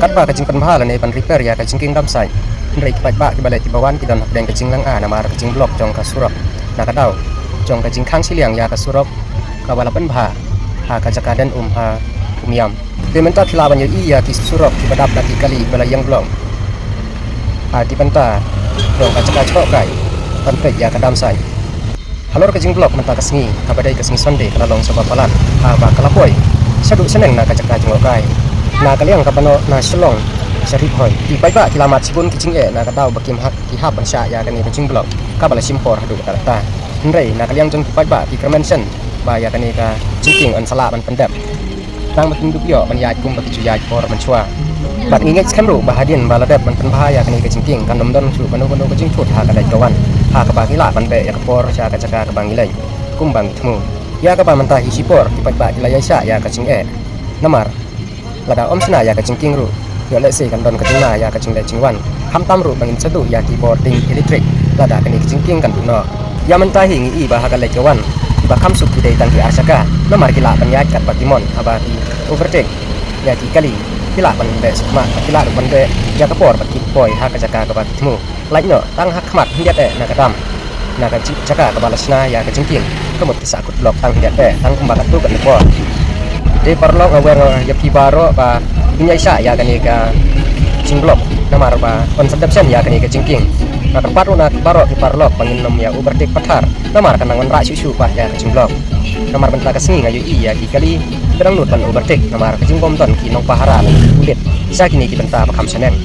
kat ba kajing panbahala ne pan repair ya kajing king dam sai ndai kipai ba ki balai tibawan ki dan hakdeng kajing lang namar kajing blok jong ka surok na kadau jong kajing khang siliang ya ka surok ka bala panbha ha ka jakadan ha umiam de menta khilaban ya iya ki surok ki badap na ki kali bala yang blok ha ti penta jong ka jaka chok kai pan pe ya ka dam sai halor kajing blok menta kasngi ka badai kasngi sonde kala long sebab palan ha ba kala poi sadu seneng na ka jaka jong kai na kaliang kapano na selong syarif hoy di baiba kilamat sibun kicing na kadau bakim hak ki hab ansya ya kani kicing blok ka bala simpor hadu kata ndrei na kaliang jong ki baiba ki kermensen ba ya kani ka jingking an sala ban pendap tang makin dupyo ban ya kum baki juyaj por man chua bat ngingek skamru bahadin bala dep ban bahaya kani ka jingking kan nomdon chu banu banu ka jing thut ha ka dai kawan ha ka ba ki la ban be ya ka por cha ka jaka ka bang ilai kum bang thmu ya ka ba man ta hi sipor ki baiba ki la ya sya ya ka jing namar lada om sena ya kacing king ru ya lese kan don kacing na ya kacing le cingwan ham tam ru bangin satu ya keyboarding elektrik lada kani kacing king kan duno ya mentahi ngi i bah le kawan ba kham suk kidai tang ki asaka nomar kila ban ya kat batimon abati overtake ya ki kali kila ban be sama kila ban be ya kapor bakit boy ha kajaka ka batmu like no tang hak khmat hiat na kadam na ka jaka ka balasna ya kacing king kemut kisakut blok tang hiat tang kumbakat tu kan por di parlok awer ya pibaro ba punya isa ya kani ka cinglok namar ba conception ya kani ka cingking na tempat na baro di parlok pangin nom ya overtake pathar namar kanangan ra susu ba ya cinglok namar benta ka singi ngayu iya ki kali terang lut ban overtake namar ka cingbom ton ki nong pahara ulit isa kini ki benta pakam senen